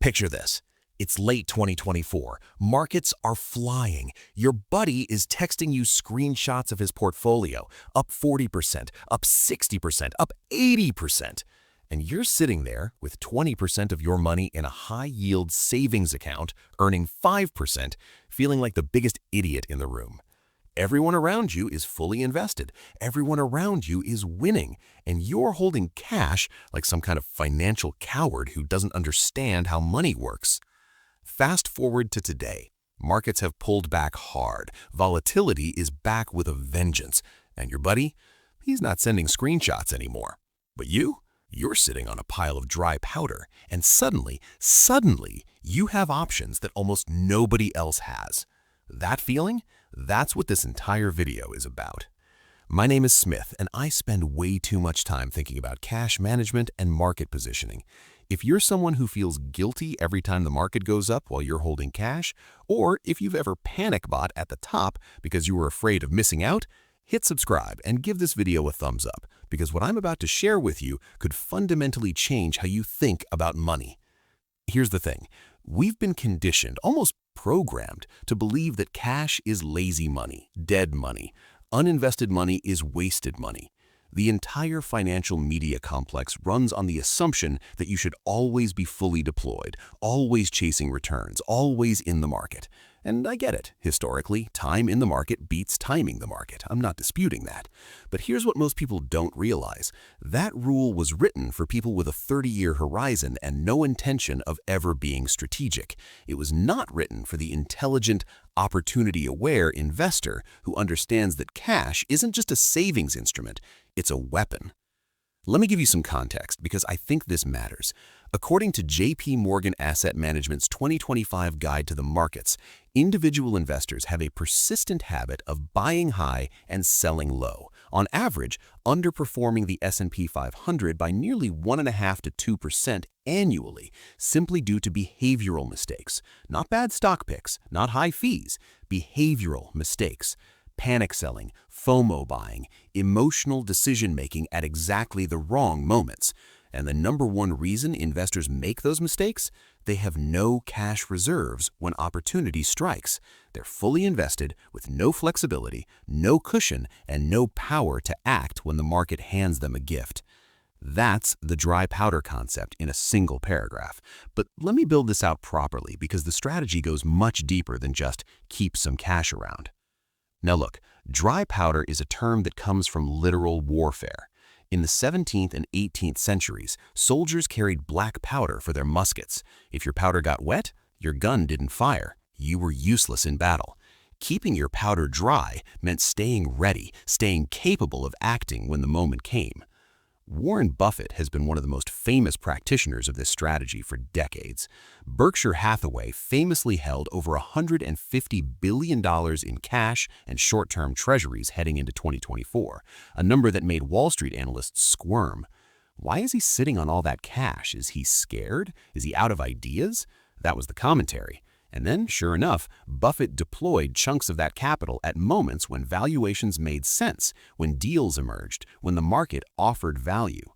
Picture this. It's late 2024. Markets are flying. Your buddy is texting you screenshots of his portfolio, up 40%, up 60%, up 80%. And you're sitting there with 20% of your money in a high-yield savings account, earning 5%, feeling like the biggest idiot in the room. Everyone around you is fully invested. Everyone around you is winning, and you're holding cash like some kind of financial coward who doesn't understand how money works. Fast forward to today. Markets have pulled back hard. Volatility is back with a vengeance. And your buddy? He's not sending screenshots anymore. But you're sitting on a pile of dry powder, and suddenly, you have options that almost nobody else has. That feeling? That's what this entire video is about. My name is Smith, and I spend way too much time thinking about cash management and market positioning. If you're someone who feels guilty every time the market goes up while you're holding cash, or if you've ever panic bought at the top because you were afraid of missing out, hit subscribe and give this video a thumbs up, because what I'm about to share with you could fundamentally change how you think about money. Here's the thing. We've been conditioned, almost programmed, to believe that cash is lazy money, dead money. Uninvested money is wasted money. The entire financial media complex runs on the assumption that you should always be fully deployed, always chasing returns, always in the market. And I get it. Historically, time in the market beats timing the market. I'm not disputing that. But here's what most people don't realize. That rule was written for people with a 30-year horizon and no intention of ever being strategic. It was not written for the intelligent, opportunity-aware investor who understands that cash isn't just a savings instrument, it's a weapon. Let me give you some context because I think this matters. According to J.P. Morgan Asset Management's 2025 Guide to the Markets, individual investors have a persistent habit of buying high and selling low, on average underperforming the S&P 500 by nearly 1.5% to 2% annually, simply due to behavioral mistakes. Not bad stock picks, not high fees, behavioral mistakes. Panic selling, FOMO buying, emotional decision-making at exactly the wrong moments. And the number one reason investors make those mistakes? They have no cash reserves when opportunity strikes. They're fully invested with no flexibility, no cushion, and no power to act when the market hands them a gift. That's the dry powder concept in a single paragraph. But let me build this out properly because the strategy goes much deeper than just keep some cash around. Now look, dry powder is a term that comes from literal warfare. In the 17th and 18th centuries, soldiers carried black powder for their muskets. If your powder got wet, your gun didn't fire. You were useless in battle. Keeping your powder dry meant staying ready, staying capable of acting when the moment came. Warren Buffett has been one of the most famous practitioners of this strategy for decades. Berkshire Hathaway famously held over $150 billion in cash and short-term treasuries heading into 2024, a number that made Wall Street analysts squirm. Why is he sitting on all that cash? Is he scared? Is he out of ideas? That was the commentary. And then, sure enough, Buffett deployed chunks of that capital at moments when valuations made sense, when deals emerged, when the market offered value.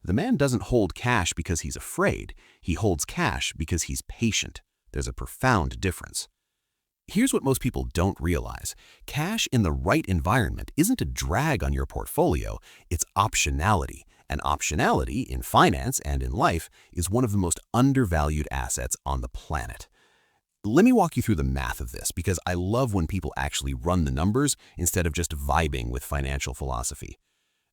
The man doesn't hold cash because he's afraid. He holds cash because he's patient. There's a profound difference. Here's what most people don't realize. Cash in the right environment isn't a drag on your portfolio, it's optionality. And optionality in finance and in life is one of the most undervalued assets on the planet. Let me walk you through the math of this because I love when people actually run the numbers instead of just vibing with financial philosophy.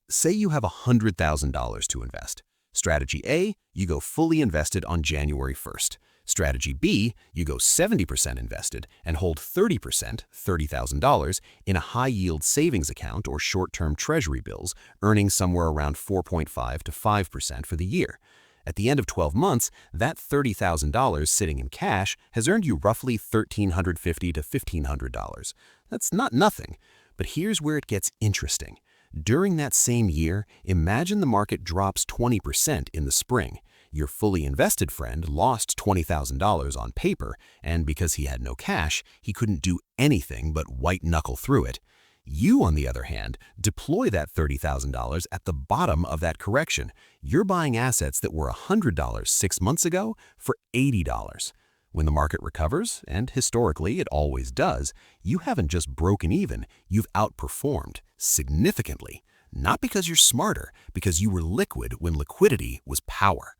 Say you have $100,000 to invest. Strategy A, you go fully invested on January 1st. Strategy B, you go 70% invested and hold 30%, $30,000, in a high-yield savings account or short-term treasury bills, earning somewhere around 4.5 to 5% for the year. At the end of 12 months, that $30,000 sitting in cash has earned you roughly $1,350 to $1,500. That's not nothing, but here's where it gets interesting. During that same year, imagine the market drops 20% in the spring. Your fully invested friend lost $20,000 on paper, and because he had no cash, he couldn't do anything but white-knuckle through it. You, on the other hand, deploy that $30,000 at the bottom of that correction. You're buying assets that were $100 6 months ago for $80. When the market recovers, and historically it always does, you haven't just broken even, you've outperformed significantly. Not because you're smarter, because you were liquid when liquidity was power.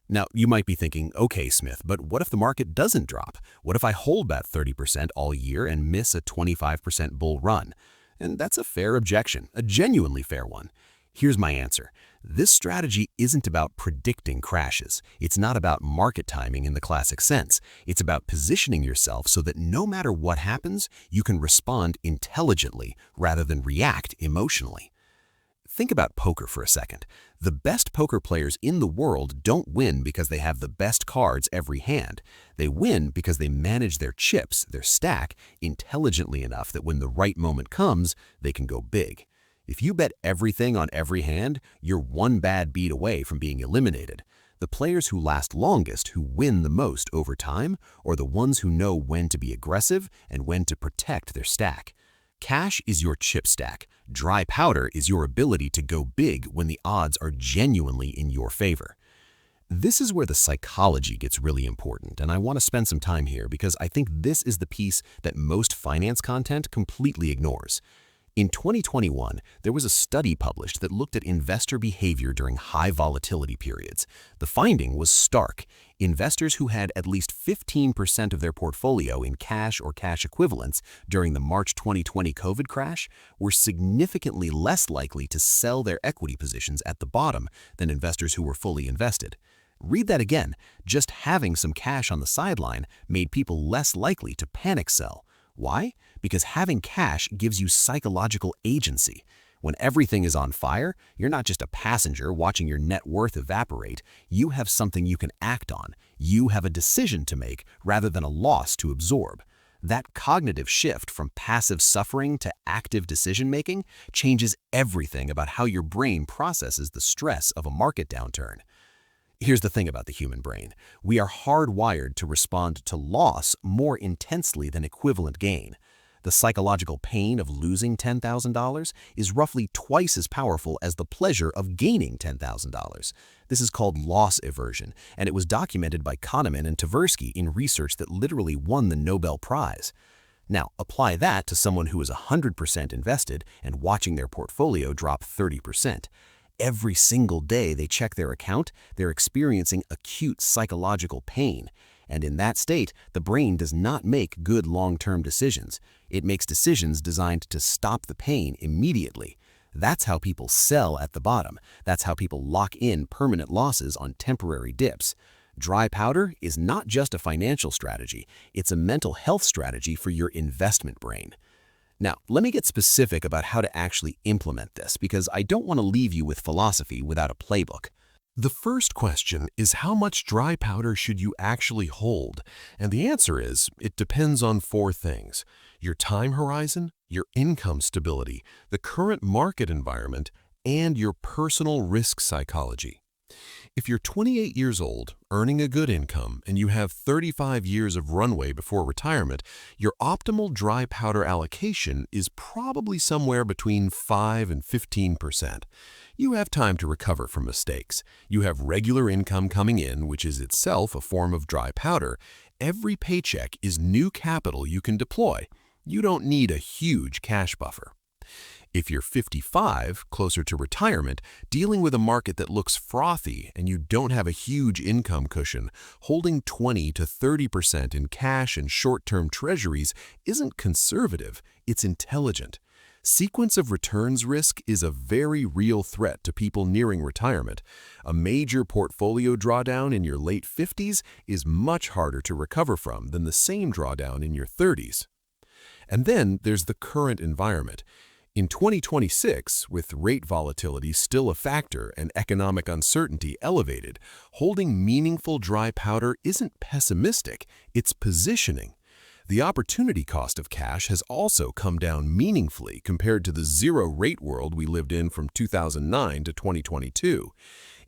Now, you might be thinking, okay, Smith, but what if the market doesn't drop? What if I hold that 30% all year and miss a 25% bull run? And that's a fair objection, a genuinely fair one. Here's my answer. This strategy isn't about predicting crashes. It's not about market timing in the classic sense. It's about positioning yourself so that no matter what happens, you can respond intelligently rather than react emotionally. Think about poker for a second. The best poker players in the world don't win because they have the best cards every hand. They win because they manage their chips, their stack, intelligently enough that when the right moment comes, they can go big. If you bet everything on every hand, you're one bad beat away from being eliminated. The players who last longest, who win the most over time, are the ones who know when to be aggressive and when to protect their stack. Cash is your chip stack. Dry powder is your ability to go big when the odds are genuinely in your favor. This is where the psychology gets really important, and I want to spend some time here because I think this is the piece that most finance content completely ignores. In 2021, there was a study published that looked at investor behavior during high volatility periods. The finding was stark. Investors who had at least 15% of their portfolio in cash or cash equivalents during the March 2020 COVID crash were significantly less likely to sell their equity positions at the bottom than investors who were fully invested. Read that again. Just having some cash on the sideline made people less likely to panic sell. Why? Because having cash gives you psychological agency. When everything is on fire, you're not just a passenger watching your net worth evaporate. You have something you can act on. You have a decision to make rather than a loss to absorb. That cognitive shift from passive suffering to active decision-making changes everything about how your brain processes the stress of a market downturn. Here's the thing about the human brain. We are hardwired to respond to loss more intensely than equivalent gain. The psychological pain of losing $10,000 is roughly twice as powerful as the pleasure of gaining $10,000. This is called loss aversion, and it was documented by Kahneman and Tversky in research that literally won the Nobel Prize. Now, apply that to someone who is 100% invested and watching their portfolio drop 30%. Every single day they check their account, they're experiencing acute psychological pain. And in that state, the brain does not make good long-term decisions. It makes decisions designed to stop the pain immediately. That's how people sell at the bottom. That's how people lock in permanent losses on temporary dips. Dry powder is not just a financial strategy. It's a mental health strategy for your investment brain. Now, let me get specific about how to actually implement this because I don't want to leave you with philosophy without a playbook. The first question is how much dry powder should you actually hold? And the answer is, it depends on 4 things: your time horizon, your income stability, the current market environment, and your personal risk psychology. If you're 28 years old, earning a good income, and you have 35 years of runway before retirement, your optimal dry powder allocation is probably somewhere between 5 and 15%. You have time to recover from mistakes. You have regular income coming in, which is itself a form of dry powder. Every paycheck is new capital you can deploy. You don't need a huge cash buffer. If you're 55, closer to retirement, dealing with a market that looks frothy and you don't have a huge income cushion, holding 20 to 30% in cash and short-term treasuries isn't conservative, it's intelligent. Sequence of returns risk is a very real threat to people nearing retirement. A major portfolio drawdown in your late 50s is much harder to recover from than the same drawdown in your 30s. And then there's the current environment. In 2026, with rate volatility still a factor and economic uncertainty elevated, holding meaningful dry powder isn't pessimistic, it's positioning. The opportunity cost of cash has also come down meaningfully compared to the zero-rate world we lived in from 2009 to 2022.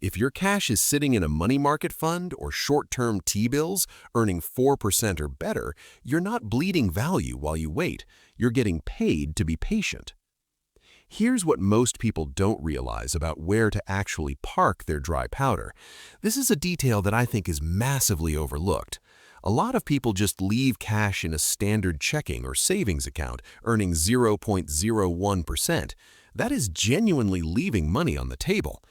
If your cash is sitting in a money market fund or short-term T-bills earning 4% or better, you're not bleeding value while you wait. You're getting paid to be patient. Here's what most people don't realize about where to actually park their dry powder. This is a detail that I think is massively overlooked. A lot of people just leave cash in a standard checking or savings account, earning 0.01%. That is genuinely leaving money on the table.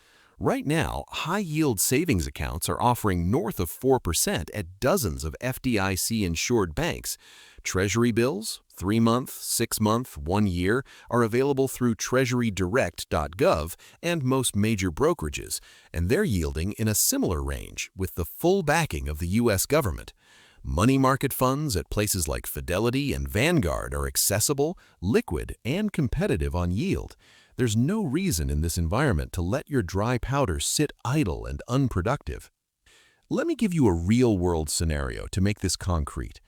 Right now, high-yield savings accounts are offering north of 4% at dozens of FDIC-insured banks. Treasury bills, 3-month, 6-month, 1 year, are available through treasurydirect.gov and most major brokerages, and they're yielding in a similar range with the full backing of the U.S. government. Money market funds at places like Fidelity and Vanguard are accessible, liquid, and competitive on yield. There's no reason in this environment to let your dry powder sit idle and unproductive. Let me give you a real-world scenario to make this concrete.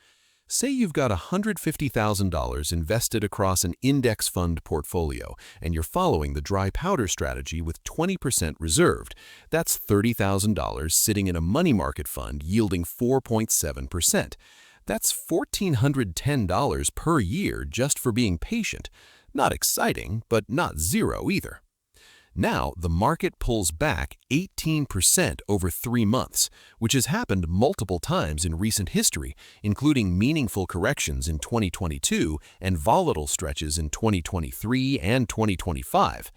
Say you've got $150,000 invested across an index fund portfolio, and you're following the dry powder strategy with 20% reserved. That's $30,000 sitting in a money market fund yielding 4.7%. That's $1,410 per year just for being patient. Not exciting, but not zero either. Now, the market pulls back 18% over 3 months, which has happened multiple times in recent history, including meaningful corrections in 2022 and volatile stretches in 2023 and 2025.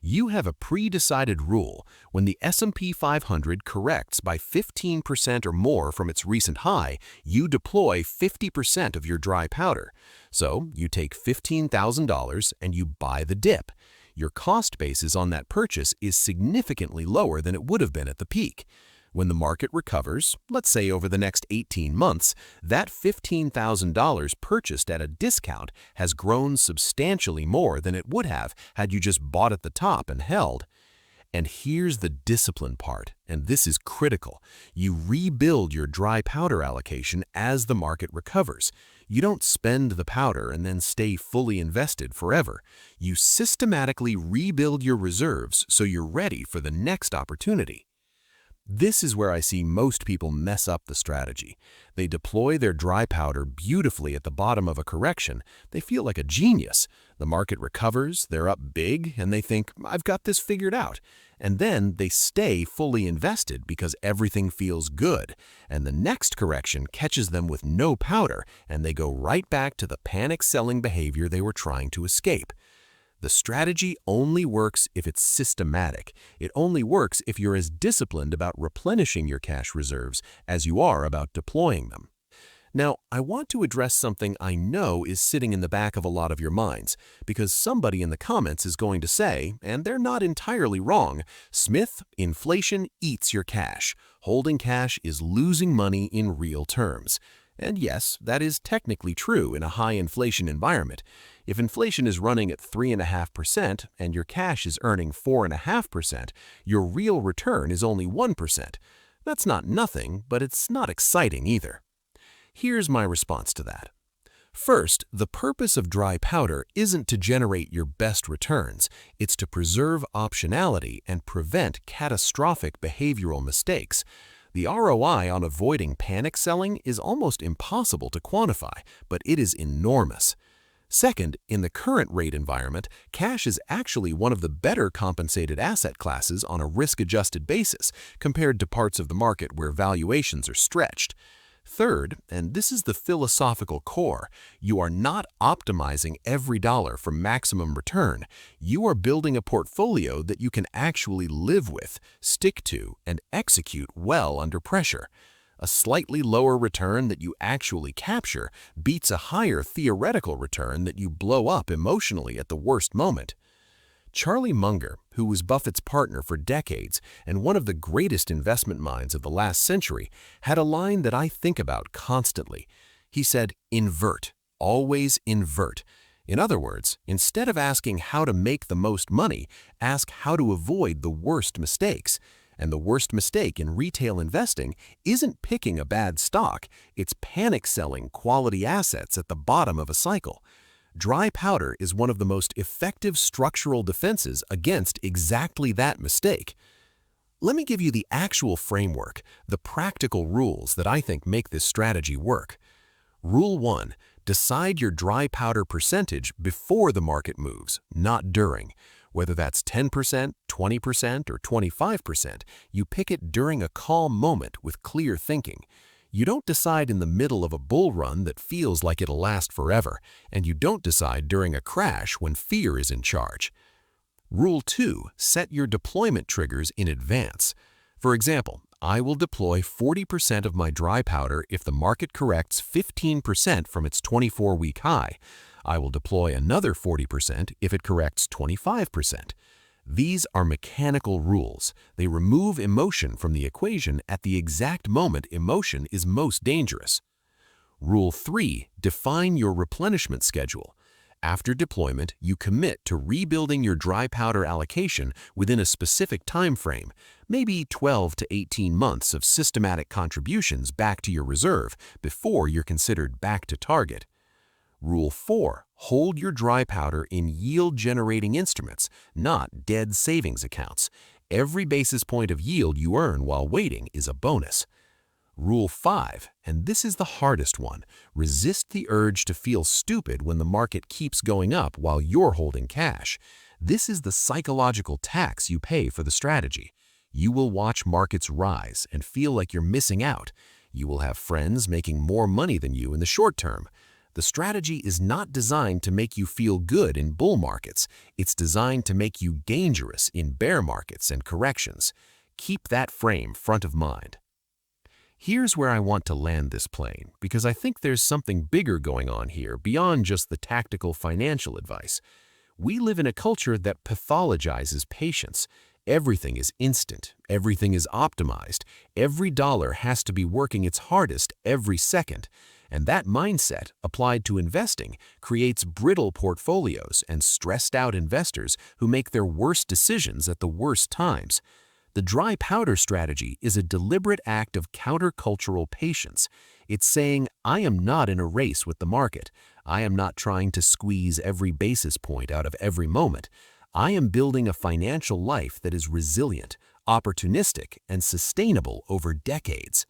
You have a pre-decided rule. When the S&P 500 corrects by 15% or more from its recent high, you deploy 50% of your dry powder. So, you take $15,000 and you buy the dip. Your cost basis on that purchase is significantly lower than it would have been at the peak. When the market recovers, let's say over the next 18 months, that $15,000 purchased at a discount has grown substantially more than it would have had you just bought at the top and held. And here's the discipline part, and this is critical. You rebuild your dry powder allocation as the market recovers. You don't spend the powder and then stay fully invested forever. You systematically rebuild your reserves so you're ready for the next opportunity. This is where I see most people mess up the strategy. They deploy their dry powder beautifully at the bottom of a correction. They feel like a genius. The market recovers, they're up big, and they think, I've got this figured out. And then they stay fully invested because everything feels good. And the next correction catches them with no powder, and they go right back to the panic selling behavior they were trying to escape. The strategy only works if it's systematic. It only works if you're as disciplined about replenishing your cash reserves as you are about deploying them. Now, I want to address something I know is sitting in the back of a lot of your minds, because somebody in the comments is going to say, and they're not entirely wrong, Smith, inflation eats your cash. Holding cash is losing money in real terms. And yes, that is technically true in a high inflation environment. If inflation is running at 3.5% and your cash is earning 4.5%, your real return is only 1%. That's not nothing, but it's not exciting either. Here's my response to that. First, the purpose of dry powder isn't to generate your best returns. It's to preserve optionality and prevent catastrophic behavioral mistakes. The ROI on avoiding panic selling is almost impossible to quantify, but it is enormous. Second, in the current rate environment, cash is actually one of the better compensated asset classes on a risk-adjusted basis compared to parts of the market where valuations are stretched. Third, and this is the philosophical core, you are not optimizing every dollar for maximum return. You are building a portfolio that you can actually live with, stick to, and execute well under pressure. A slightly lower return that you actually capture beats a higher theoretical return that you blow up emotionally at the worst moment. Charlie Munger, who was Buffett's partner for decades and one of the greatest investment minds of the last century, had a line that I think about constantly. He said, invert, always invert. In other words, instead of asking how to make the most money, ask how to avoid the worst mistakes. And the worst mistake in retail investing isn't picking a bad stock, it's panic selling quality assets at the bottom of a cycle. Dry powder is one of the most effective structural defenses against exactly that mistake. Let me give you the actual framework, the practical rules that I think make this strategy work. Rule 1. Decide your dry powder percentage before the market moves, not during. Whether that's 10%, 20%, or 25%, you pick it during a calm moment with clear thinking. You don't decide in the middle of a bull run that feels like it'll last forever, and you don't decide during a crash when fear is in charge. Rule 2. Set your deployment triggers in advance. For example, I will deploy 40% of my dry powder if the market corrects 15% from its 24-week high. I will deploy another 40% if it corrects 25%. These are mechanical rules. They remove emotion from the equation at the exact moment emotion is most dangerous. Rule 3. Define your replenishment schedule. After deployment, you commit to rebuilding your dry powder allocation within a specific time frame, maybe 12 to 18 months of systematic contributions back to your reserve before you're considered back to target. Rule 4. Hold your dry powder in yield-generating instruments, not dead savings accounts. Every basis point of yield you earn while waiting is a bonus. Rule 5, and this is the hardest one, resist the urge to feel stupid when the market keeps going up while you're holding cash. This is the psychological tax you pay for the strategy. You will watch markets rise and feel like you're missing out. You will have friends making more money than you in the short term. The strategy is not designed to make you feel good in bull markets. It's designed to make you dangerous in bear markets and corrections. Keep that frame front of mind. Here's where I want to land this plane, because I think there's something bigger going on here beyond just the tactical financial advice. We live in a culture that pathologizes patience. Everything is instant. Everything is optimized. Every dollar has to be working its hardest every second. And that mindset, applied to investing, creates brittle portfolios and stressed-out investors who make their worst decisions at the worst times. The dry powder strategy is a deliberate act of countercultural patience. It's saying, I am not in a race with the market. I am not trying to squeeze every basis point out of every moment. I am building a financial life that is resilient, opportunistic, and sustainable over decades.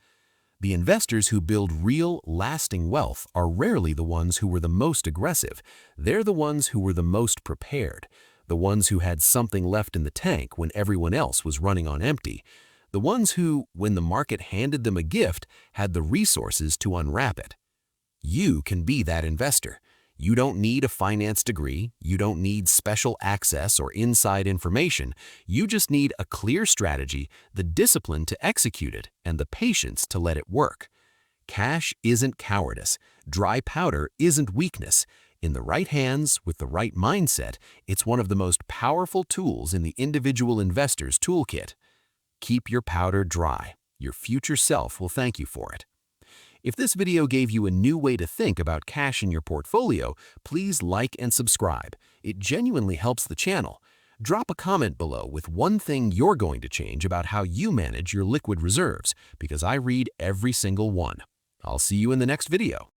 The investors who build real, lasting wealth are rarely the ones who were the most aggressive. They're the ones who were the most prepared. The ones who had something left in the tank when everyone else was running on empty. The ones who, when the market handed them a gift, had the resources to unwrap it. You can be that investor. You don't need a finance degree. You don't need special access or inside information. You just need a clear strategy, the discipline to execute it, and the patience to let it work. Cash isn't cowardice. Dry powder isn't weakness. In the right hands, with the right mindset, it's one of the most powerful tools in the individual investor's toolkit. Keep your powder dry. Your future self will thank you for it. If this video gave you a new way to think about cash in your portfolio, please like and subscribe. It genuinely helps the channel. Drop a comment below with one thing you're going to change about how you manage your liquid reserves, because I read every single one. I'll see you in the next video.